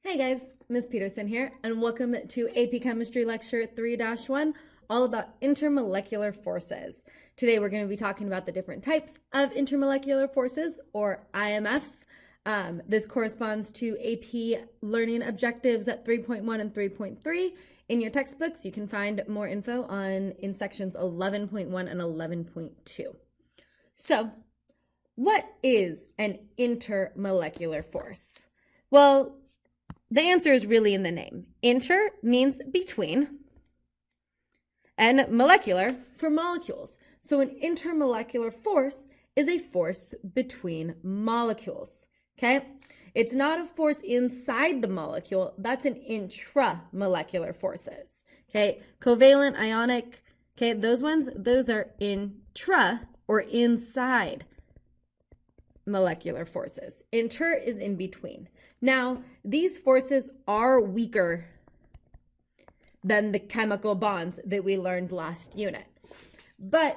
Hey guys, Ms. Peterson here, and welcome to AP Chemistry Lecture 3-1, all about intermolecular forces. Today we're going to be talking about the different types of intermolecular forces, or IMFs. This corresponds to AP learning objectives at 3.1 and 3.3. In your textbooks, you can find more info in sections 11.1 and 11.2. So, what is an intermolecular force? Well, the answer is really in the name. Inter means between, and molecular for molecules. So an intermolecular force is a force between molecules, okay? It's not a force inside the molecule. That's an intramolecular forces, okay? Covalent, ionic, okay, those are intra or inside molecular forces. Inter is in between. Now, these forces are weaker than the chemical bonds that we learned last unit. But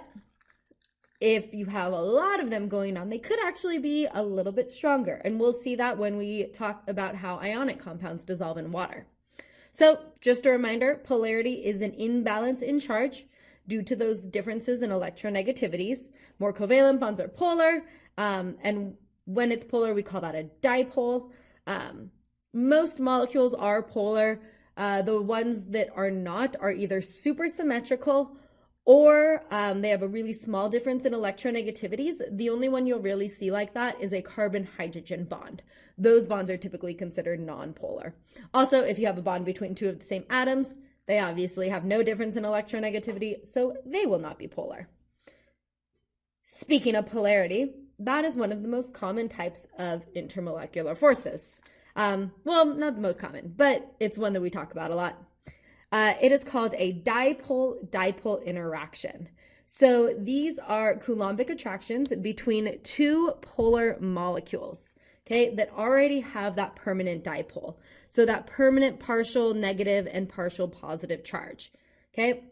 if you have a lot of them going on, they could actually be a little bit stronger. And we'll see that when we talk about how ionic compounds dissolve in water. So just a reminder, polarity is an imbalance in charge due to those differences in electronegativities. More covalent bonds are polar, and when it's polar, we call that a dipole. Most molecules are polar. The ones that are not are either supersymmetrical or they have a really small difference in electronegativities. The only one you'll really see like that is a carbon-hydrogen bond. Those bonds are typically considered non-polar. Also, if you have a bond between two of the same atoms, they obviously have no difference in electronegativity, so they will not be polar. Speaking of polarity, that is one of the most common types of intermolecular forces. Well, not the most common, but it's one that we talk about a lot. It is called a dipole-dipole interaction. So these are Coulombic attractions between two polar molecules, okay, that already have that permanent dipole. So that permanent partial negative and partial positive charge, okay?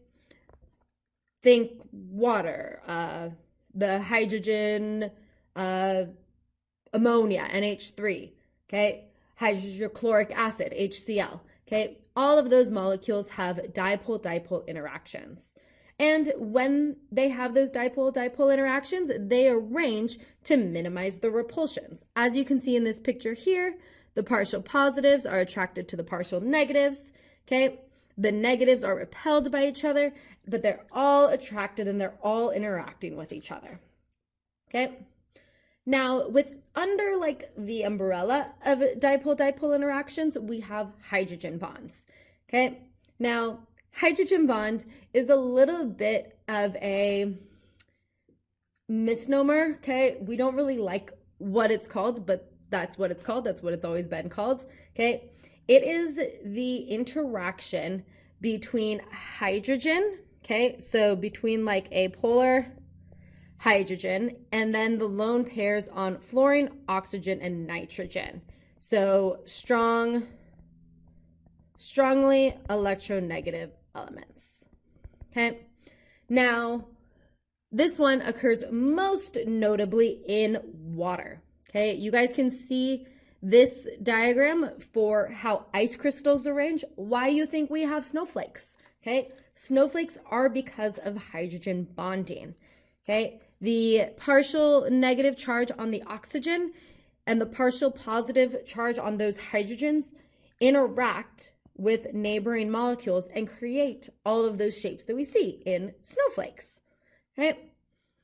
Think water, the hydrogen, ammonia, NH3, okay? Hydrochloric acid, HCl, okay? All of those molecules have dipole-dipole interactions. And when they have those dipole-dipole interactions, they arrange to minimize the repulsions. As you can see in this picture here, the partial positives are attracted to the partial negatives, okay? The negatives are repelled by each other, but they're all attracted and they're all interacting with each other, okay? Now, under like the umbrella of dipole-dipole interactions, we have hydrogen bonds, okay? Now, hydrogen bond is a little bit of a misnomer, okay? We don't really like what it's called, but that's what it's called. That's what it's always been called, okay? It is the interaction between hydrogen, okay? So between like a polar hydrogen, and then the lone pairs on fluorine, oxygen, and nitrogen. So strongly electronegative elements, okay? Now, this one occurs most notably in water, okay? You guys can see this diagram for how ice crystals arrange, why you think we have snowflakes, okay? Snowflakes are because of hydrogen bonding, okay? The partial negative charge on the oxygen and the partial positive charge on those hydrogens interact with neighboring molecules and create all of those shapes that we see in snowflakes, okay?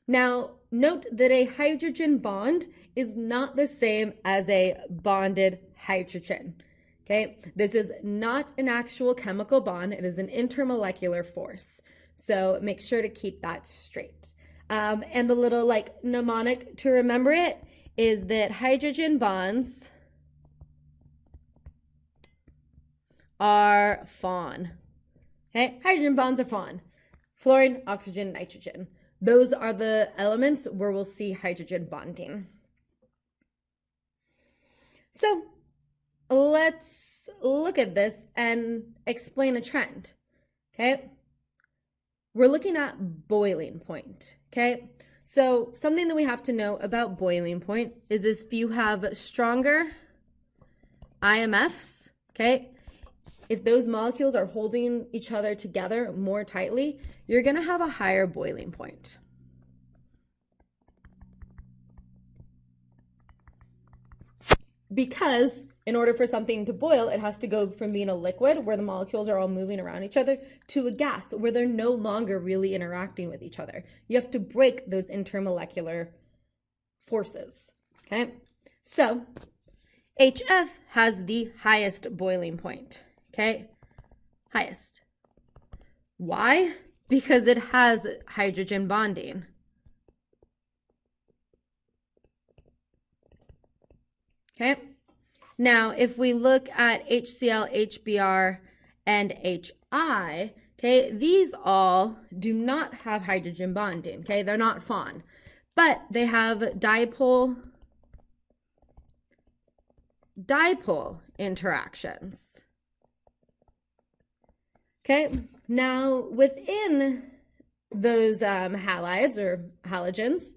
Now, note that a hydrogen bond is not the same as a bonded hydrogen, okay? This is not an actual chemical bond. It is an intermolecular force. So make sure to keep that straight. And the little like mnemonic to remember it is that hydrogen bonds are FON. Okay, hydrogen bonds are FON. Fluorine, oxygen, nitrogen. Those are the elements where we'll see hydrogen bonding. So let's look at this and explain a trend, okay? We're looking at boiling point, okay? So something that we have to know about boiling point is if you have stronger IMFs, okay? If those molecules are holding each other together more tightly, you're going to have a higher boiling point. Because in order for something to boil, it has to go from being a liquid where the molecules are all moving around each other to a gas where they're no longer really interacting with each other. You have to break those intermolecular forces, okay? So HF has the highest boiling point, okay? Highest. Why? Because it has hydrogen bonding. Okay. Now, if we look at HCl, HBr, and HI, okay, these all do not have hydrogen bonding, okay? They're not FON, but they have dipole interactions. Okay, now within those halides or halogens,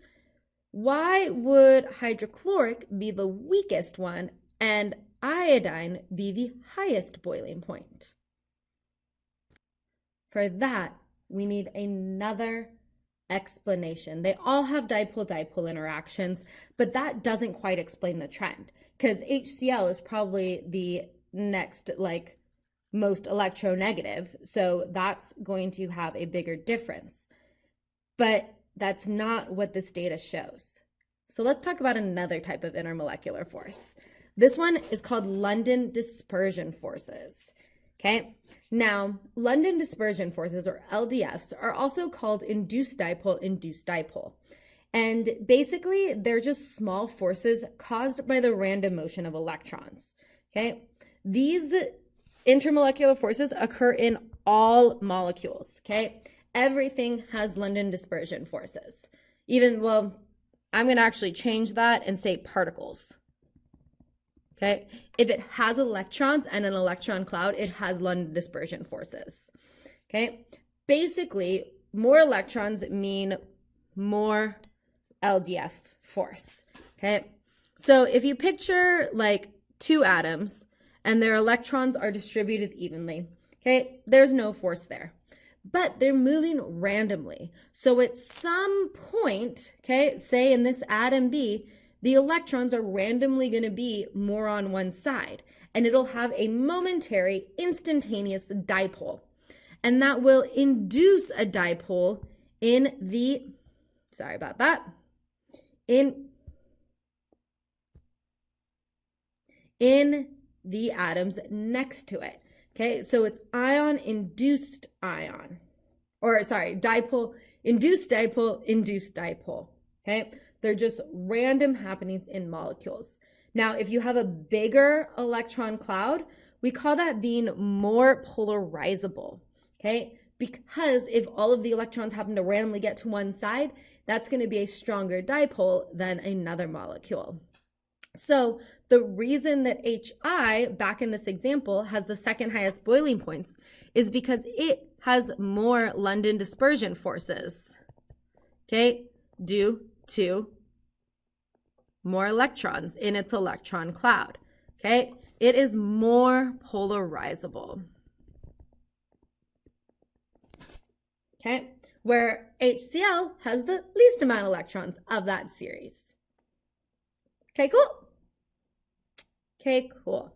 why would hydrochloric be the weakest one and iodine be the highest boiling point? For that, we need another explanation. They all have dipole-dipole interactions, but that doesn't quite explain the trend because HCl is probably the next, most electronegative, so that's going to have a bigger difference. But that's not what this data shows. So let's talk about another type of intermolecular force. This one is called London dispersion forces. Okay, now London dispersion forces, or LDFs, are also called induced dipole. And basically, they're just small forces caused by the random motion of electrons. Okay, these intermolecular forces occur in all molecules. Okay, everything has London dispersion forces. I'm going to actually change that and say particles. Okay, if it has electrons and an electron cloud, it has London dispersion forces. Okay, basically, more electrons mean more LDF force. Okay, so if you picture two atoms and their electrons are distributed evenly, okay, there's no force there. But they're moving randomly. So at some point, okay, say in this atom B, the electrons are randomly going to be more on one side, and it'll have a momentary, instantaneous dipole. And that will induce a dipole in the, in the atoms next to it. Okay, so it's ion-induced ion. Dipole, induced dipole, induced dipole. Okay, they're just random happenings in molecules. Now, if you have a bigger electron cloud, we call that being more polarizable. Okay, because if all of the electrons happen to randomly get to one side, that's going to be a stronger dipole than another molecule. So the reason that HI, back in this example, has the second highest boiling points is because it has more London dispersion forces, okay, due to more electrons in its electron cloud, okay? It is more polarizable, okay? Where HCl has the least amount of electrons of that series. Okay, cool. Okay, cool.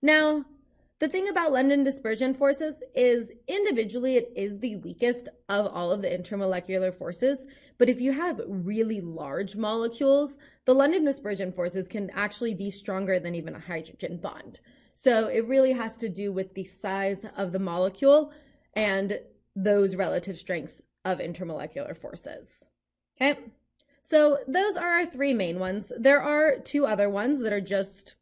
Now, the thing about London dispersion forces is individually it is the weakest of all of the intermolecular forces, but if you have really large molecules, the London dispersion forces can actually be stronger than even a hydrogen bond. So it really has to do with the size of the molecule and those relative strengths of intermolecular forces. Okay, so those are our three main ones. There are two other ones that are just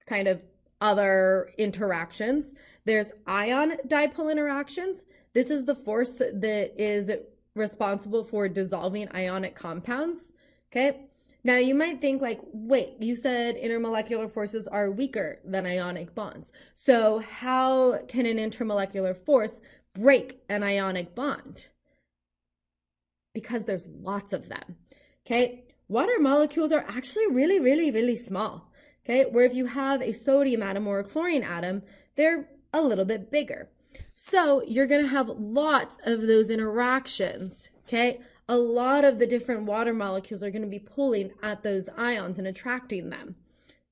kind of other interactions. There's ion dipole interactions. This is the force that is responsible for dissolving ionic compounds. Okay, now you might think wait, you said intermolecular forces are weaker than ionic bonds. So how can an intermolecular force break an ionic bond? Because there's lots of them. Okay, water molecules are actually really, really, really small. Okay, where if you have a sodium atom or a chlorine atom, they're a little bit bigger. So you're going to have lots of those interactions, okay? A lot of the different water molecules are going to be pulling at those ions and attracting them,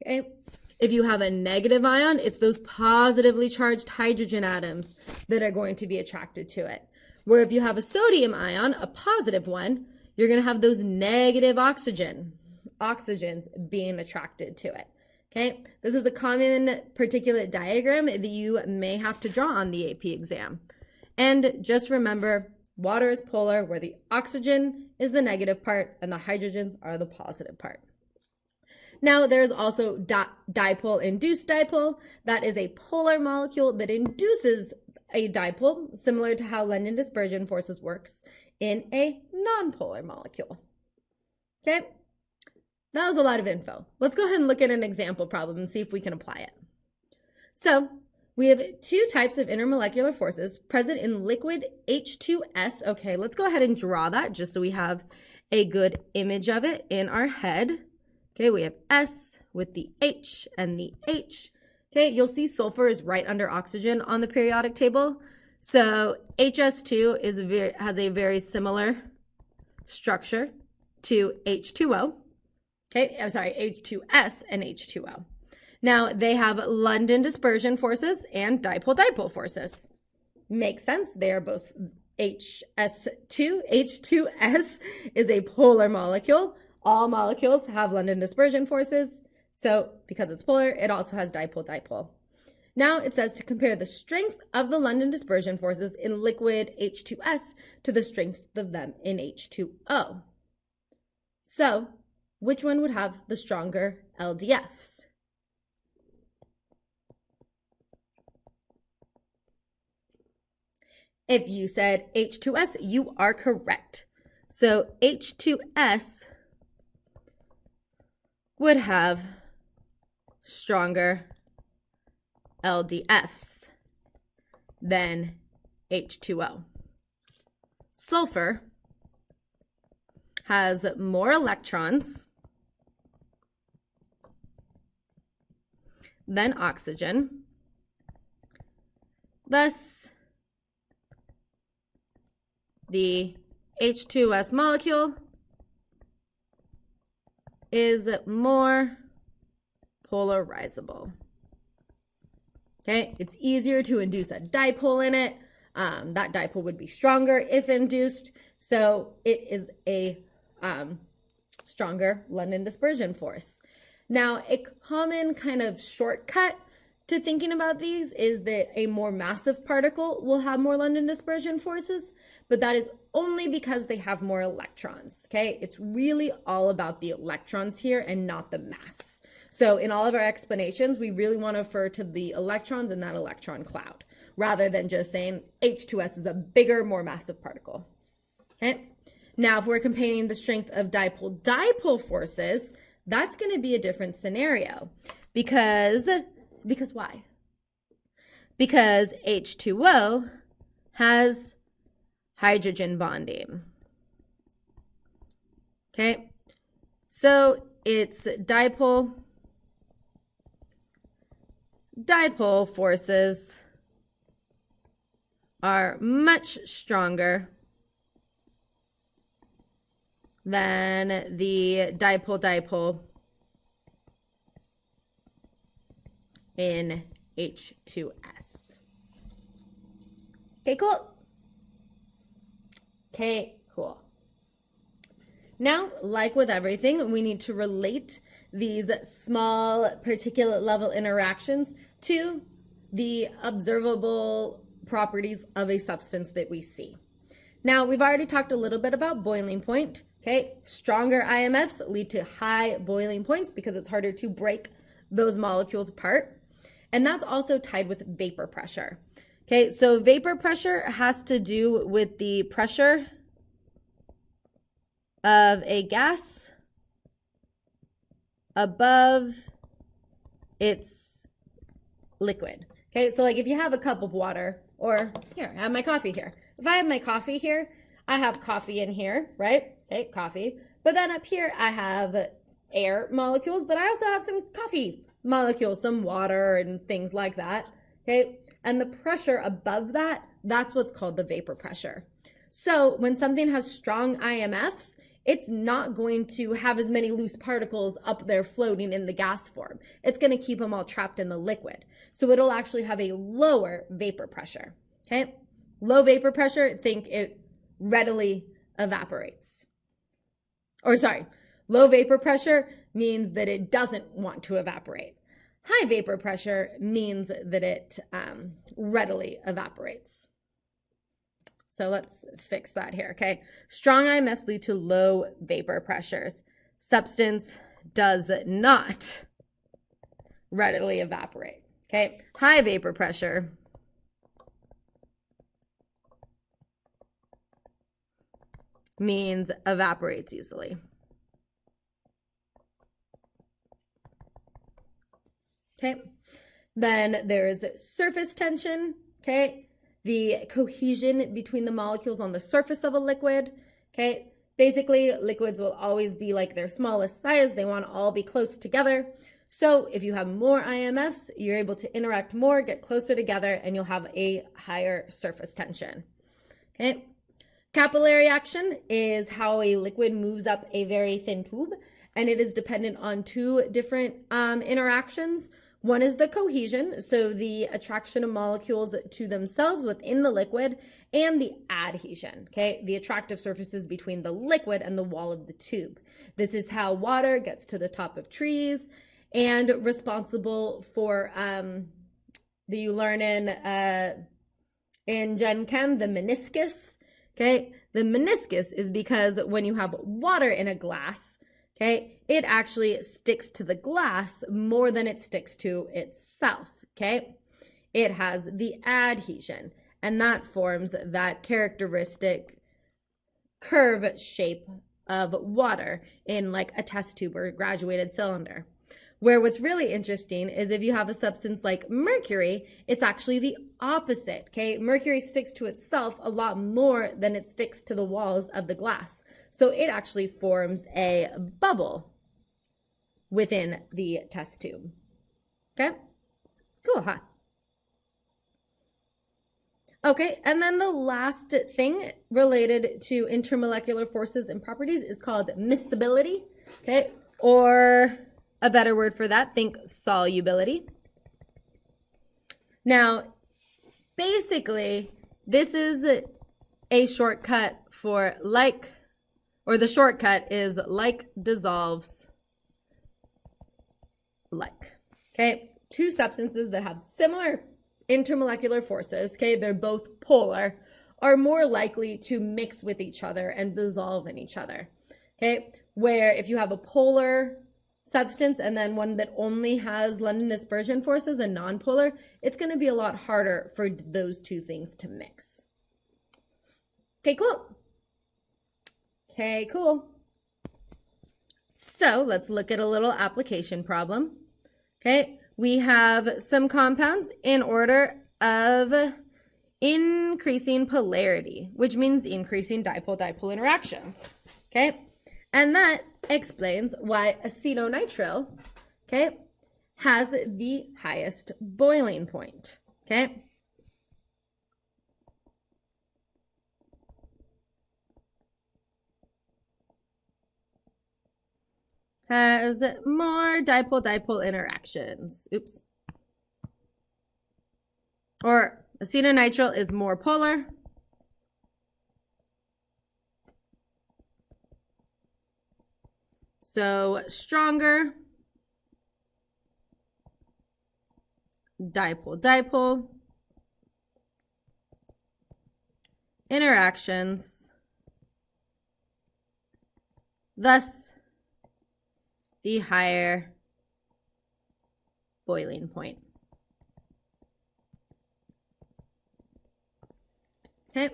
okay? If you have a negative ion, it's those positively charged hydrogen atoms that are going to be attracted to it. Where if you have a sodium ion, a positive one, you're going to have those negative oxygens being attracted to it. Okay, this is a common particulate diagram that you may have to draw on the AP exam. And just remember, water is polar, where the oxygen is the negative part and the hydrogens are the positive part. Now, there's also dipole-induced dipole. That is a polar molecule that induces a dipole, similar to how London dispersion forces works in a nonpolar molecule. Okay? That was a lot of info. Let's go ahead and look at an example problem and see if we can apply it. So we have two types of intermolecular forces present in liquid H2S. Okay, let's go ahead and draw that just so we have a good image of it in our head. Okay, we have S with the H and the H. Okay, you'll see sulfur is right under oxygen on the periodic table. So HS2 has a very similar structure to H2O. Okay, I'm sorry, H2S and H2O. Now, they have London dispersion forces and dipole-dipole forces. Makes sense. They are both HS2. H2S is a polar molecule. All molecules have London dispersion forces. So because it's polar, it also has dipole-dipole. Now it says to compare the strength of the London dispersion forces in liquid H2S to the strength of them in H2O. So which one would have the stronger LDFs? If you said H2S, you are correct. So H2S would have stronger LDFs than H2O. Sulfur has more electrons than oxygen. Thus, the H2S molecule is more polarizable. Okay, it's easier to induce a dipole in it. That dipole would be stronger if induced. So it is a stronger London dispersion force. Now, a common kind of shortcut to thinking about these is that a more massive particle will have more London dispersion forces, but that is only because they have more electrons, okay? It's really all about the electrons here and not the mass. So in all of our explanations, we really want to refer to the electrons in that electron cloud, rather than just saying H2S is a bigger, more massive particle, okay? Now, if we're comparing the strength of dipole-dipole forces, that's going to be a different scenario because why? Because H2O has hydrogen bonding. Okay, so its dipole forces are much stronger than the dipole-dipole in H2S. Okay, cool. Okay, cool. Now, like with everything, we need to relate these small particulate level interactions to the observable properties of a substance that we see. Now, we've already talked a little bit about boiling point. Okay, stronger IMFs lead to high boiling points because it's harder to break those molecules apart. And that's also tied with vapor pressure. Okay, so vapor pressure has to do with the pressure of a gas above its liquid. Okay, so like if you have a cup of water, or here, I have my coffee here. If I have my coffee here, I have coffee in here, right? Okay, coffee. But then up here, I have air molecules, but I also have some coffee molecules, some water and things like that, okay? And the pressure above that, that's what's called the vapor pressure. So when something has strong IMFs, it's not going to have as many loose particles up there floating in the gas form. It's going to keep them all trapped in the liquid. So it'll actually have a lower vapor pressure, okay? Low vapor pressure, think it readily evaporates. Or sorry, low vapor pressure means that it doesn't want to evaporate. High vapor pressure means that it readily evaporates. So let's fix that here, okay? Strong IMFs lead to low vapor pressures. Substance does not readily evaporate, okay? High vapor pressure means evaporates easily. Okay, then there's surface tension, okay? The cohesion between the molecules on the surface of a liquid, okay? Basically, liquids will always be like their smallest size. They want to all be close together. So if you have more IMFs, you're able to interact more, get closer together, and you'll have a higher surface tension, okay? Capillary action is how a liquid moves up a very thin tube, and it is dependent on two different interactions. One is the cohesion, so the attraction of molecules to themselves within the liquid, and the adhesion, okay? The attractive surfaces between the liquid and the wall of the tube. This is how water gets to the top of trees and responsible for, that you learn in Gen Chem, the meniscus, okay? The meniscus is because when you have water in a glass, okay, it actually sticks to the glass more than it sticks to itself, okay? It has the adhesion, and that forms that characteristic curve shape of water in like a test tube or a graduated cylinder. Where what's really interesting is if you have a substance like mercury, it's actually the opposite, okay? Mercury sticks to itself a lot more than it sticks to the walls of the glass. So it actually forms a bubble within the test tube, okay? Cool, huh? Okay, and then the last thing related to intermolecular forces and properties is called miscibility, okay? Or a better word for that, think solubility. Now, basically, this is a shortcut for like, or the shortcut is like dissolves like, okay? Two substances that have similar intermolecular forces, okay, they're both polar, are more likely to mix with each other and dissolve in each other, okay? Where if you have a polar substance and then one that only has London dispersion forces and nonpolar, it's going to be a lot harder for those two things to mix. Okay, cool. Okay, cool. So let's look at a little application problem. Okay, we have some compounds in order of increasing polarity, which means increasing dipole-dipole interactions. Okay, and that explains why acetonitrile, okay, has the highest boiling point, okay? Has more dipole-dipole interactions. Oops. Or acetonitrile is more polar. So stronger dipole-dipole interactions, thus the higher boiling point. Okay.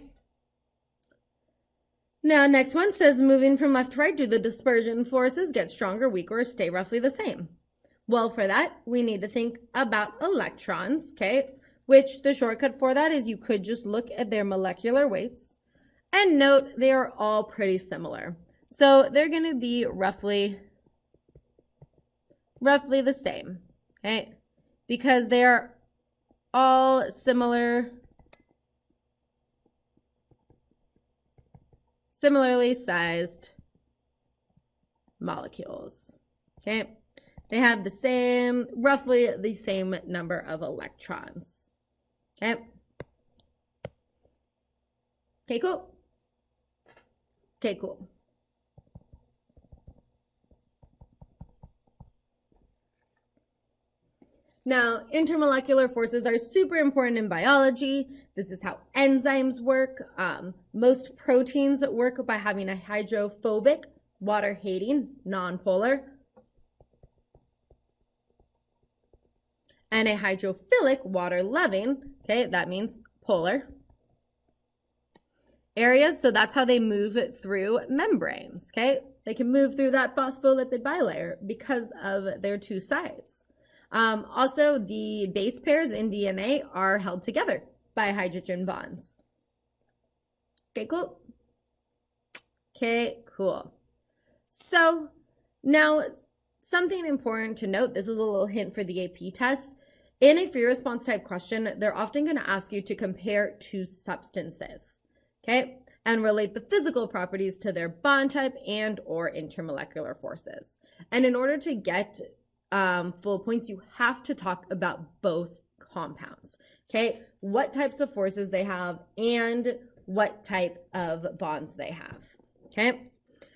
Now, next one says, moving from left to right, do the dispersion forces get stronger, weaker, or stay roughly the same? Well, for that, we need to think about electrons, okay? Which the shortcut for that is you could just look at their molecular weights and note they are all pretty similar. So they're going to be roughly roughly the same, okay? Because they are all similarly sized molecules, okay? They have roughly the same number of electrons, okay? Okay, cool. Okay, cool. Now, intermolecular forces are super important in biology. This is how enzymes work. Most proteins work by having a hydrophobic, water-hating, nonpolar, and a hydrophilic, water-loving, okay, that means polar areas. So that's how they move through membranes, okay? They can move through that phospholipid bilayer because of their two sides. Also, the base pairs in DNA are held together by hydrogen bonds. Okay, cool. Okay, cool. So now something important to note, this is a little hint for the AP test. In a free response type question, they're often going to ask you to compare two substances, okay, and relate the physical properties to their bond type and or intermolecular forces. And in order to get full points, you have to talk about both compounds, okay? What types of forces they have and what type of bonds they have, okay?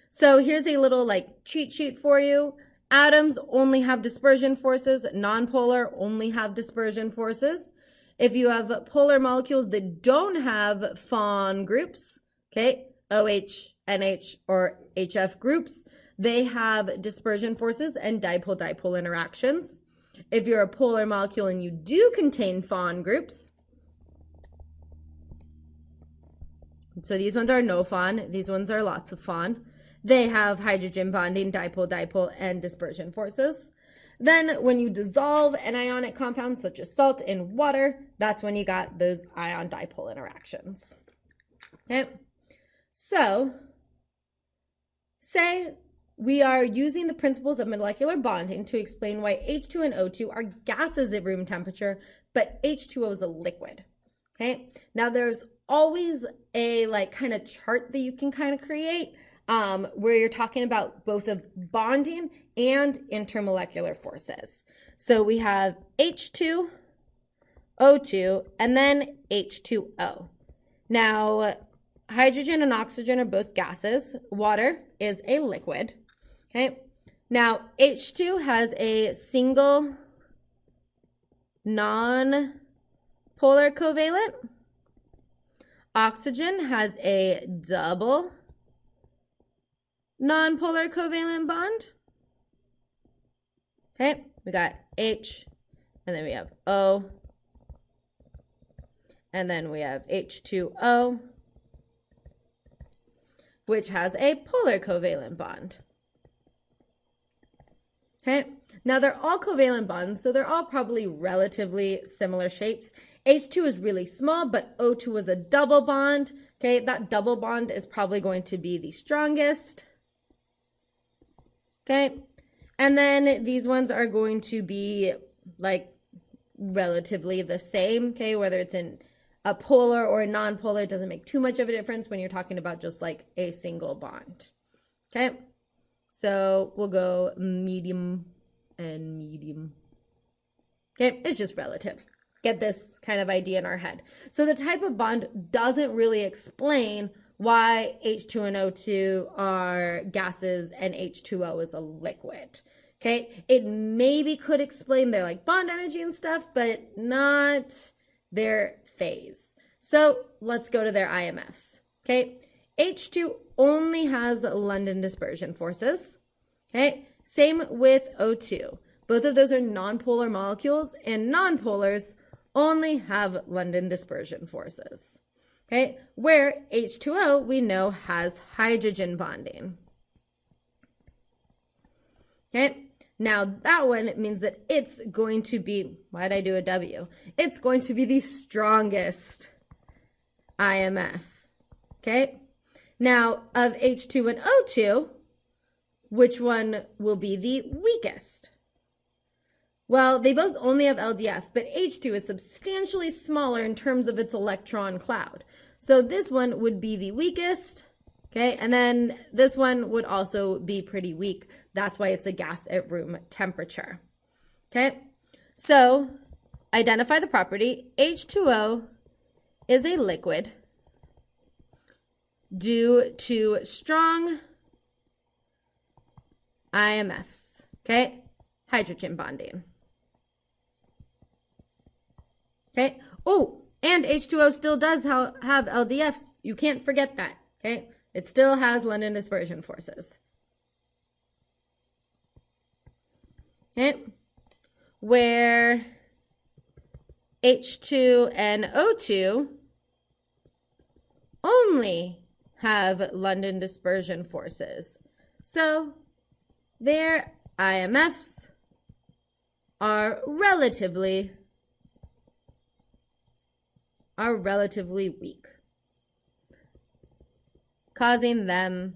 So here's a little cheat sheet for you. Atoms only have dispersion forces. Nonpolar only have dispersion forces. If you have polar molecules that don't have Fon groups, okay, OH, NH, or HF groups, they have dispersion forces and dipole-dipole interactions. If you're a polar molecule and you do contain Fon groups, so these ones are no Fon, these ones are lots of Fon, they have hydrogen bonding, dipole-dipole, and dispersion forces. Then when you dissolve an ionic compound such as salt in water, that's when you got those ion-dipole interactions. Okay, so say we are using the principles of molecular bonding to explain why H2 and O2 are gases at room temperature, but H2O is a liquid, okay? Now there's always a kind of chart that you can kind of create where you're talking about both of bonding and intermolecular forces. So we have H2, O2, and then H2O. Now, hydrogen and oxygen are both gases. Water is a liquid. Okay. Now, H2 has a single non-polar covalent. Oxygen has a double non-polar covalent bond. Okay, we got H, and then we have O, and then we have H2O, which has a polar covalent bond. Okay, now they're all covalent bonds, so they're all probably relatively similar shapes. H2 is really small, but O2 is a double bond. Okay, that double bond is probably going to be the strongest. Okay, and then these ones are going to be relatively the same. Okay, whether it's in a polar or a non-polar, it doesn't make too much of a difference when you're talking about just a single bond. Okay, so we'll go medium and medium. Okay, it's just relative. Get this kind of idea in our head. So the type of bond doesn't really explain why H2 and O2 are gases and H2O is a liquid. Okay, it maybe could explain their bond energy and stuff, but not their phase. So let's go to their IMFs. Okay, H2 only has London dispersion forces. Okay, same with O2. Both of those are nonpolar molecules, and nonpolars only have London dispersion forces. Okay, where H2O we know has hydrogen bonding. Okay, now that one means that it's going to be, why did I do a W? It's going to be the strongest IMF. Okay, now of H2 and O2, which one will be the weakest Well, they both only have LDF, but H2 is substantially smaller in terms of its electron cloud. So this one would be the weakest, okay? And then this one would also be pretty weak. That's why it's a gas at room temperature, okay? So identify the property. H2O is a liquid due to strong IMFs, okay? Hydrogen bonding. Okay. Oh, and H2O still does have LDFs. You can't forget that. Okay. It still has London dispersion forces. Okay. Where H2 and O2 only have London dispersion forces. So their IMFs are relatively weak, causing them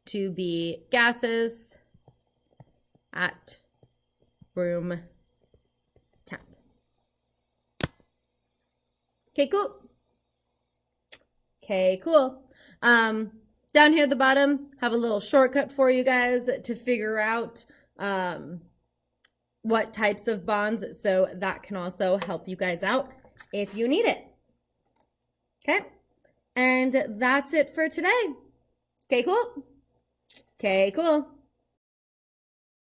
to be gases at room temp. Okay, cool. Okay, cool. Down here at the bottom, have a little shortcut for you guys to figure out what types of bonds, so that can also help you guys out if you need it. Okay, and that's it for today. Okay, cool. Okay, cool.